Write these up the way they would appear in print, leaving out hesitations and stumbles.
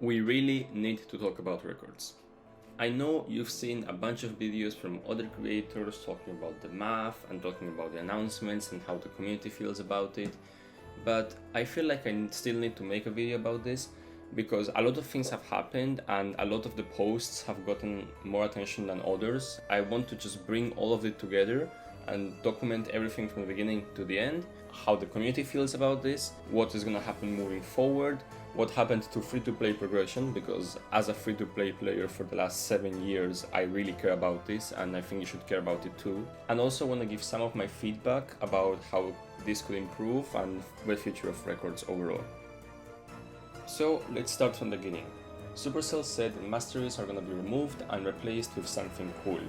We really need to talk about records. I know you've seen a bunch of videos from other creators talking about the math and talking about the announcements and how the community feels about it, but I feel like I still need to make a video about this because a lot of things have happened and a lot of the posts have gotten more attention than others. I want to just bring all of it together and document everything from the beginning to the end, how the community feels about this, what is going to happen moving forward, what happened to free-to-play progression, because as a free-to-play player for the last 7 years, I really care about this and I think you should care about it too. And also want to give some of my feedback about how this could improve and the future of records overall. So let's start from the beginning. Supercell said masteries are going to be removed and replaced with something cool.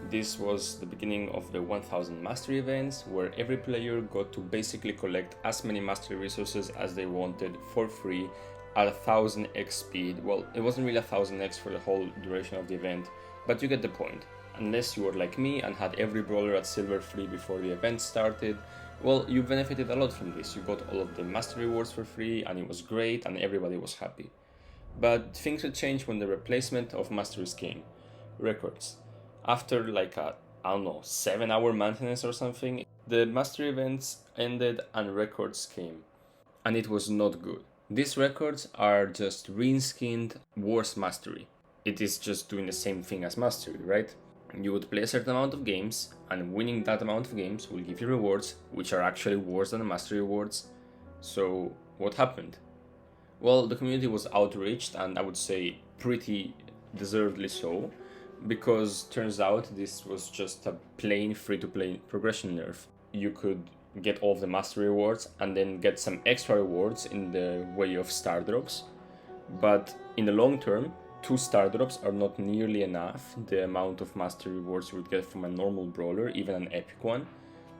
This was the beginning of the 1000 mastery events, where every player got to basically collect as many mastery resources as they wanted for free at 1000x speed. Well, it wasn't really 1000x for the whole duration of the event, but you get the point. Unless you were like me and had every brawler at silver 3 before the event started, well, you benefited a lot from this. You got all of the mastery rewards for free and it was great and everybody was happy. But things would change when the replacement of masteries came. Records. After like a, 7-hour maintenance or something, the mastery events ended and records came. And it was not good. These records are just reskinned worse mastery. It is just doing the same thing as mastery, right? You would play a certain amount of games, and winning that amount of games will give you rewards, which are actually worse than the mastery rewards. So, what happened? Well, the community was outraged, and I would say pretty deservedly so, because turns out this was just a plain free-to-play progression nerf. You could get all of the mastery rewards and then get some extra rewards in the way of star drops, but in the long term, 2 star drops are not nearly enough the amount of mastery rewards you would get from a normal brawler, even an epic one.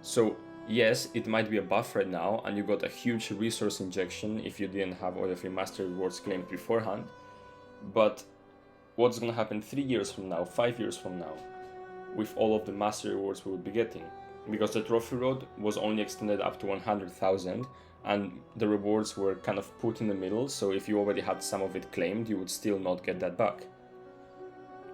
So yes, it might be a buff right now and you got a huge resource injection if you didn't have all of your mastery rewards claimed beforehand, but what's gonna happen 3 years from now, 5 years from now, with all of the mastery rewards we would be getting? Because the trophy road was only extended up to 100,000 and the rewards were kind of put in the middle, so if you already had some of it claimed, you would still not get that back.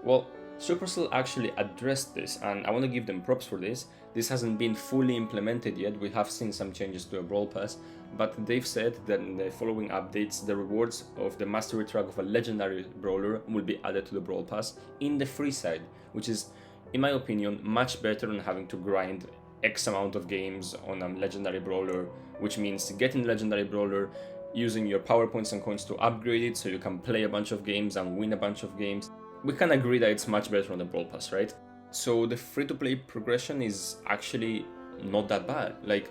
Well, Supercell actually addressed this, and I want to give them props for this. This hasn't been fully implemented yet, we have seen some changes to a Brawl Pass, but they've said that in the following updates, the rewards of the mastery track of a legendary brawler will be added to the Brawl Pass in the free side, which is, in my opinion, much better than having to grind X amount of games on a legendary brawler, which means getting legendary brawler, using your power points and coins to upgrade it so you can play a bunch of games and win a bunch of games. We can agree that it's much better on the Brawl Pass, right? So the free-to-play progression is actually not that bad. Like,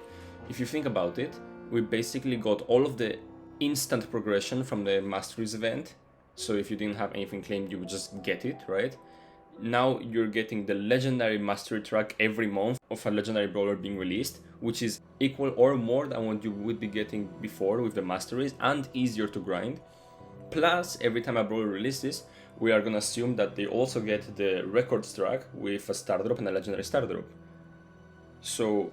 if you think about it, we basically got all of the instant progression from the Masteries event. So if you didn't have anything claimed, you would just get it, right? Now you're getting the legendary mastery track every month of a legendary brawler being released, which is equal or more than what you would be getting before with the masteries and easier to grind. Plus, every time a brawler releases, we are gonna assume that they also get the records track with a star drop and a legendary star drop. So,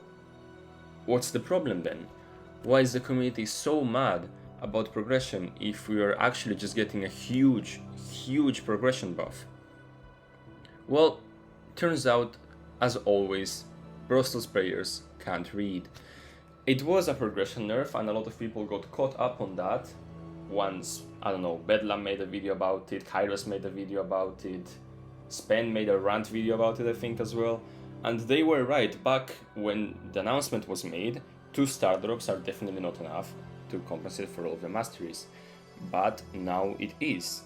what's the problem then? Why is the community so mad about progression if we are actually just getting a huge progression buff? Well, turns out, as always, Brawl Stars players can't read. It was a progression nerf and a lot of people got caught up on that. Once, Bedlam made a video about it, Kairos made a video about it, Spen made a rant video about it, I think, as well. And they were right. Back when the announcement was made, 2 star drops are definitely not enough to compensate for all of the masteries. But now it is.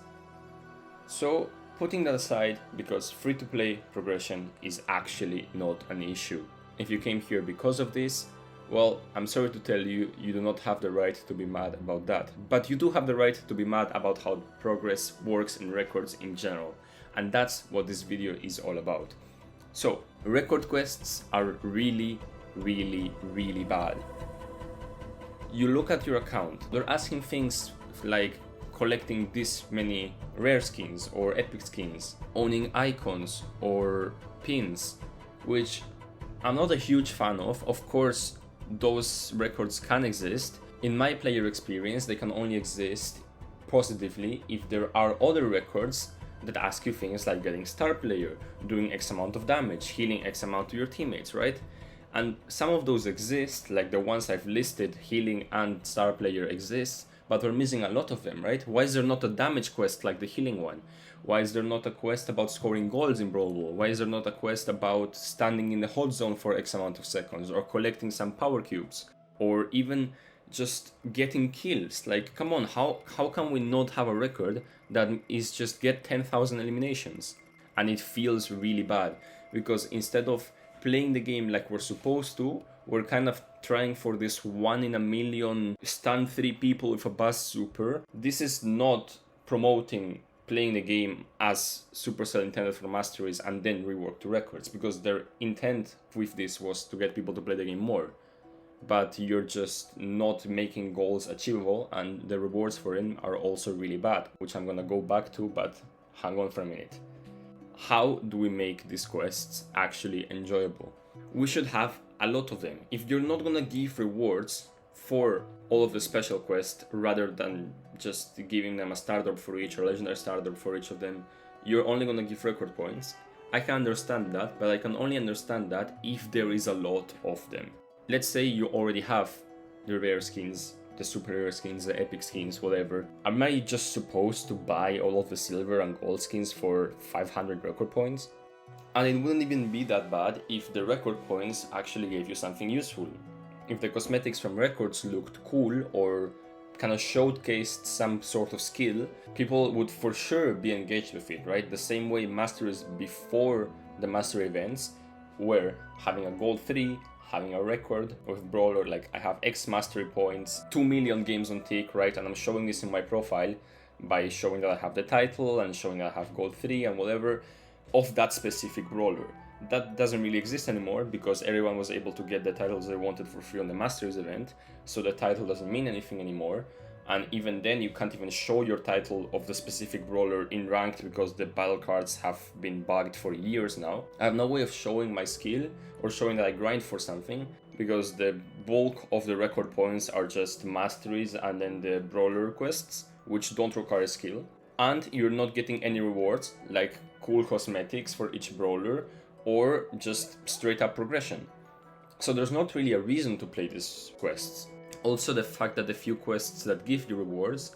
So, putting that aside, because free-to-play progression is actually not an issue. If you came here because of this, well, I'm sorry to tell you, you do not have the right to be mad about that. But you do have the right to be mad about how progress works in records in general. And that's what this video is all about. So, record quests are really bad. You look at your account, they're asking things like collecting this many rare skins or epic skins, owning icons or pins, which I'm not a huge fan of. Of course, those records can exist. In my player experience, they can only exist positively if there are other records that ask you things like getting star player, doing X amount of damage, healing X amount to your teammates, right? And some of those exist, like the ones I've listed, healing and star player exists, but we're missing a lot of them, right? Why is there not a damage quest like the healing one? Why is there not a quest about scoring goals in Brawl Ball? Why is there not a quest about standing in the hot zone for X amount of seconds, or collecting some power cubes, or even just getting kills? Like, come on, how can we not have a record that is just get 10,000 eliminations? And it feels really bad, because instead of playing the game like we're supposed to, we're kind of trying for this 1 in a million stun 3 people with a buzz super. This is not promoting playing the game as Supercell intended for masteries and then rework to records, because their intent with this was to get people to play the game more. But you're just not making goals achievable, and the rewards for them are also really bad, which I'm gonna go back to, but hang on for a minute. How do we make these quests actually enjoyable? We should have a lot of them. If you're not gonna give rewards for all of the special quests, rather than just giving them a star drop for each or legendary star drop for each of them, you're only gonna give record points. I can understand that, but I can only understand that if there is a lot of them. Let's say you already have the rare skins, the super rare skins, the epic skins, whatever. Am I just supposed to buy all of the silver and gold skins for 500 record points? And it wouldn't even be that bad if the record points actually gave you something useful. If the cosmetics from records looked cool or kind of showcased some sort of skill, people would for sure be engaged with it, right? The same way masteries before the mastery events were having a gold 3, having a record with Brawler, like I have X mastery points, 2 million games on tick, right? And I'm showing this in my profile by showing that I have the title and showing that I have gold 3 and whatever of that specific Brawler. That doesn't really exist anymore because everyone was able to get the titles they wanted for free on the Masters event, so the title doesn't mean anything anymore. And even then you can't even show your title of the specific Brawler in ranked because the battle cards have been bugged for years now. I have no way of showing my skill or showing that I grind for something because the bulk of the record points are just masteries and then the Brawler quests, which don't require skill. And you're not getting any rewards like cool cosmetics for each Brawler or just straight up progression. So there's not really a reason to play these quests. Also, the fact that the few quests that give you rewards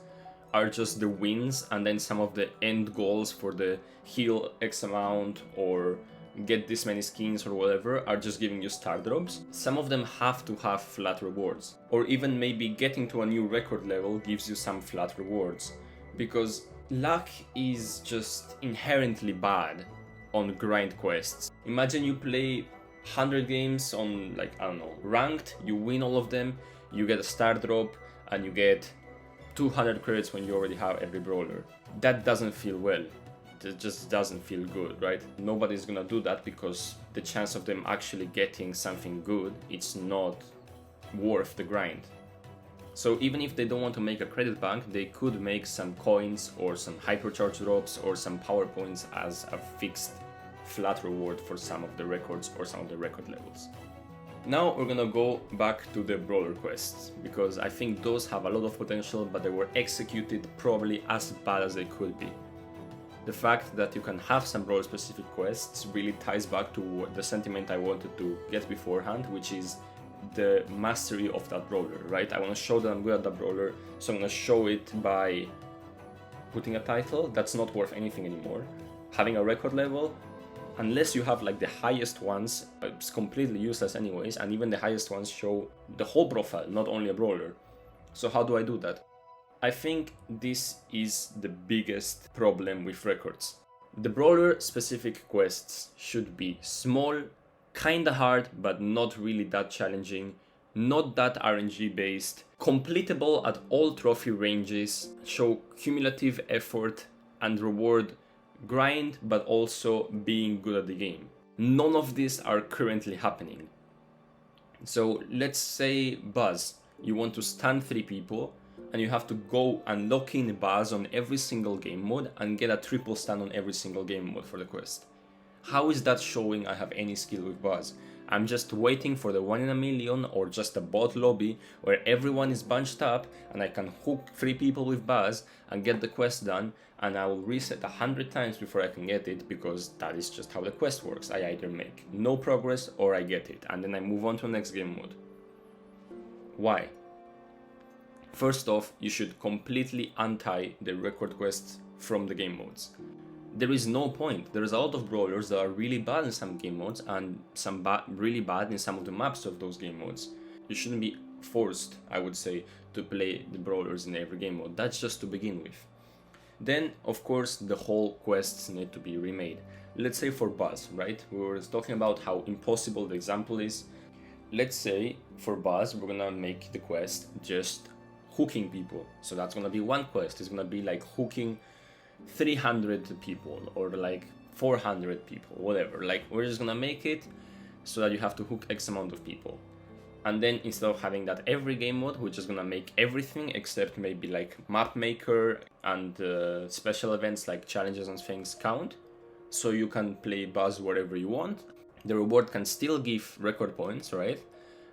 are just the wins and then some of the end goals for the heal X amount or get this many skins or whatever are just giving you star drops. Some of them have to have flat rewards, or even maybe getting to a new record level gives you some flat rewards, because luck is just inherently bad on grind quests. Imagine you play 100 games on, like, I don't know, ranked, you win all of them, you get a star drop, and you get 200 credits when you already have every Brawler. That doesn't feel well. It just doesn't feel good, right? Nobody's gonna do that because the chance of them actually getting something good, it's not worth the grind. So even if they don't want to make a credit bank, they could make some coins or some hypercharge drops or some power points as a fixed flat reward for some of the records or some of the record levels. Now we're gonna go back to the Brawler quests, because I think those have a lot of potential, but they were executed probably as bad as they could be. The fact that you can have some Brawler specific quests really ties back to the sentiment I wanted to get beforehand, which is the mastery of that Brawler, right? I want to show that I'm good at that Brawler, so I'm going to show it by putting a title. That's not worth anything anymore. Having a record level, unless you have like the highest ones, it's completely useless anyways, and even the highest ones show the whole profile, not only a Brawler. So how do I do that? I think this is the biggest problem with records. The Brawler specific quests should be small, kinda hard, but not really that challenging, not that RNG based, completable at all trophy ranges, show cumulative effort and reward grind, but also being good at the game. None of these are currently happening. So let's say Buzz, you want to stun 3 people, and you have to go and lock in Buzz on every single game mode and get a triple stun on every single game mode for the quest. How is that showing I have any skill with Buzz? I'm just waiting for the 1 in a million or just a bot lobby where everyone is bunched up and I can hook 3 people with buzz and get the quest done, and I will reset 100 times before I can get it, because that is just how the quest works. I either make no progress or I get it, and then I move on to the next game mode. Why? First off, you should completely untie the record quests from the game modes. There is no point. There is a lot of brawlers that are really bad in some game modes and some really bad in some of the maps of those game modes. You shouldn't be forced, I would say, to play the brawlers in every game mode. That's just to begin with. Then, of course, the whole quests need to be remade. Let's say for Buzz, right? We were talking about how impossible the example is. Let's say for Buzz, we're gonna make the quest just hooking people. So that's gonna be one quest. It's gonna be like hooking 300 people or like 400 people, whatever. Like, we're just gonna make it so that you have to hook X amount of people. And then instead of having that every game mode, we're just gonna make everything except maybe like map maker and special events like challenges and things count. So you can play Buzz wherever you want. The reward can still give record points, right?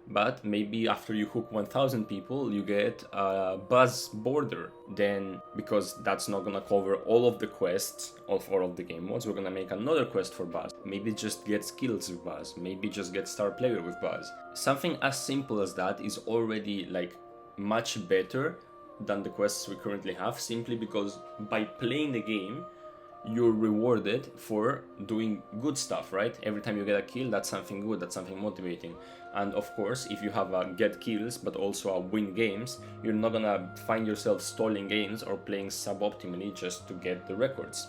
But maybe after you hook 1000 people, you get a Buzz border. Then, because that's not gonna cover all of the quests of all of the game modes, we're gonna make another quest for Buzz. Maybe just get skills with Buzz, maybe just get star player with Buzz. Something as simple as that is already like much better than the quests we currently have, simply because by playing the game, you're rewarded for doing good stuff, right? Every time you get a kill, that's something good, that's something motivating. And of course, if you have a get kills but also a win games, you're not gonna find yourself stalling games or playing suboptimally just to get the records.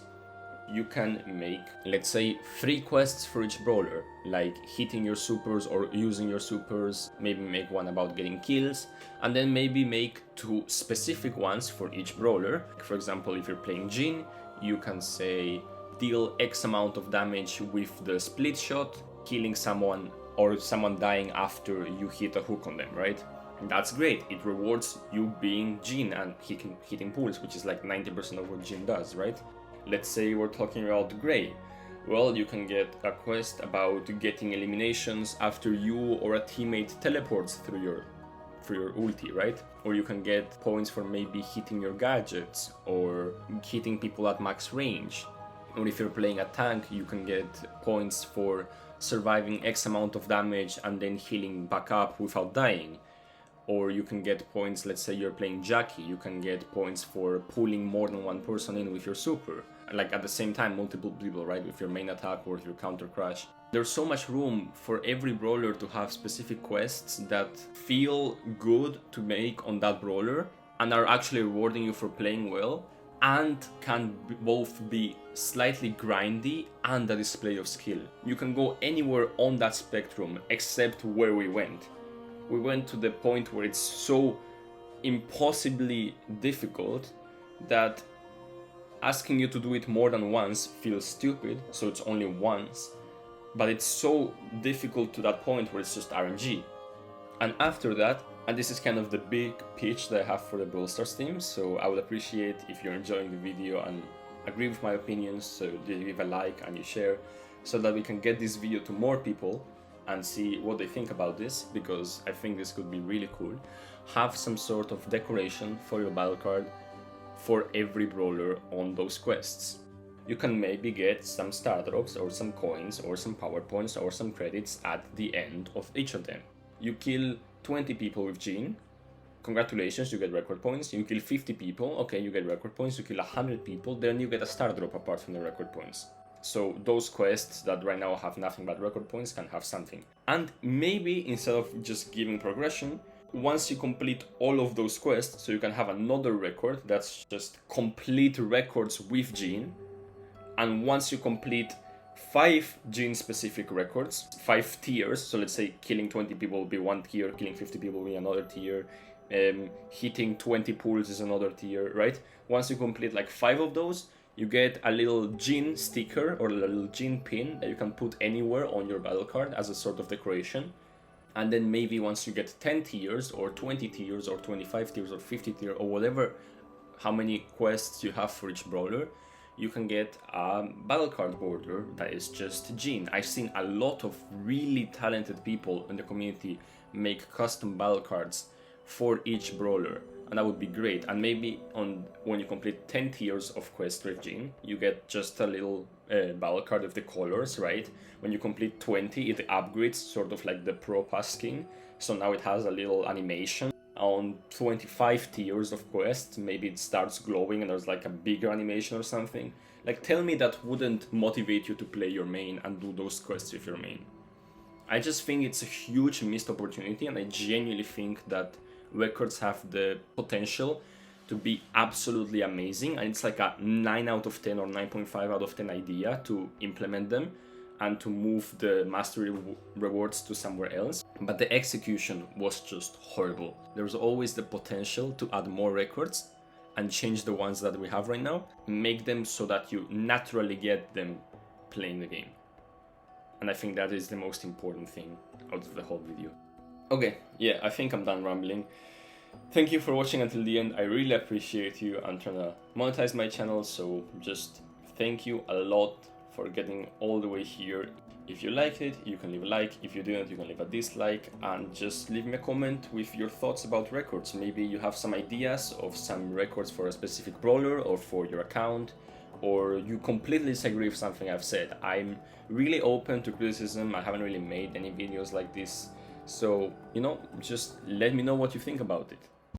You can make, let's say, 3 quests for each brawler, like hitting your supers or using your supers, maybe make one about getting kills, and then maybe make 2 specific ones for each brawler. For example, if you're playing Jhin, you can say deal X amount of damage with the split shot, killing someone or someone dying after you hit a hook on them, right? And that's great. It rewards you being Jhin and hitting pools, which is like 90% of what Jhin does, right? Let's say we're talking about Grey. Well, you can get a quest about getting eliminations after you or a teammate teleports through your ulti, right? Or you can get points for maybe hitting your gadgets or hitting people at max range. Or if you're playing a tank, you can get points for surviving X amount of damage and then healing back up without dying. Or you can get points, let's say you're playing Jackie, you can get points for pulling more than one person in with your super. Like at the same time, multiple people, right? With your main attack or your counter crash. There's so much room for every brawler to have specific quests that feel good to make on that brawler and are actually rewarding you for playing well, and can both be slightly grindy and a display of skill. You can go anywhere on that spectrum except where we went. We went to the point where it's so impossibly difficult that asking you to do it more than once feels stupid, so it's only once. But it's so difficult to that point where it's just RNG. And after that, and this is kind of the big pitch that I have for the Brawl Stars team, so I would appreciate if you're enjoying the video and agree with my opinions, so you leave a like and you share, so that we can get this video to more people and see what they think about this, because I think this could be really cool. Have some sort of decoration for your battle card for every brawler on those quests. You can maybe get some star drops or some coins or some power points or some credits at the end of each of them. You kill 20 people with Jhin, congratulations, you get record points. You kill 50 people, okay, you get record points. You kill 100 people, then you get a star drop apart from the record points. So those quests that right now have nothing but record points can have something. And maybe instead of just giving progression, once you complete all of those quests, so you can have another record that's just complete records with Jhin. And once you complete 5 Jhin specific records, 5 tiers, so let's say killing 20 people will be one tier, killing 50 people will be another tier, hitting 20 pools is another tier, right? Once you complete like 5 of those, you get a little Jhin sticker or a little Jhin pin that you can put anywhere on your battle card as a sort of decoration. And then maybe once you get 10 tiers or 20 tiers or 25 tiers or 50 tiers or whatever, how many quests you have for each brawler, you can get a battle card border that is just Jhin. I've seen a lot of really talented people in the community make custom battle cards for each brawler, and that would be great. And maybe when you complete 10 tiers of quest with Jhin, you get just a little battle card of the colors, right? When you complete 20, it upgrades, sort of like the Pro Pass skin, so now it has a little animation. On 25 tiers of quests, maybe it starts glowing and there's like a bigger animation or something. Like, tell me that wouldn't motivate you to play your main and do those quests with your main. I just think it's a huge missed opportunity, and I genuinely think that records have the potential to be absolutely amazing, and it's like a 9 out of 10 or 9.5 out of 10 idea to implement them and to move the mastery rewards to somewhere else. But the execution was just horrible. There's always the potential to add more records and change the ones that we have right now, make them so that you naturally get them playing the game. And I think that is the most important thing out of the whole video. Okay, yeah, I think I'm done rambling. Thank you for watching until the end. I really appreciate you. I'm trying to monetize my channel, so just thank you a lot for getting all the way here. If you liked it, you can leave a like. If you didn't, you can leave a dislike, and just leave me a comment with your thoughts about records. Maybe you have some ideas of some records for a specific brawler or for your account, or you completely disagree with something I've said. I'm really open to criticism. I haven't really made any videos like this, so, you know, just let me know what you think about it.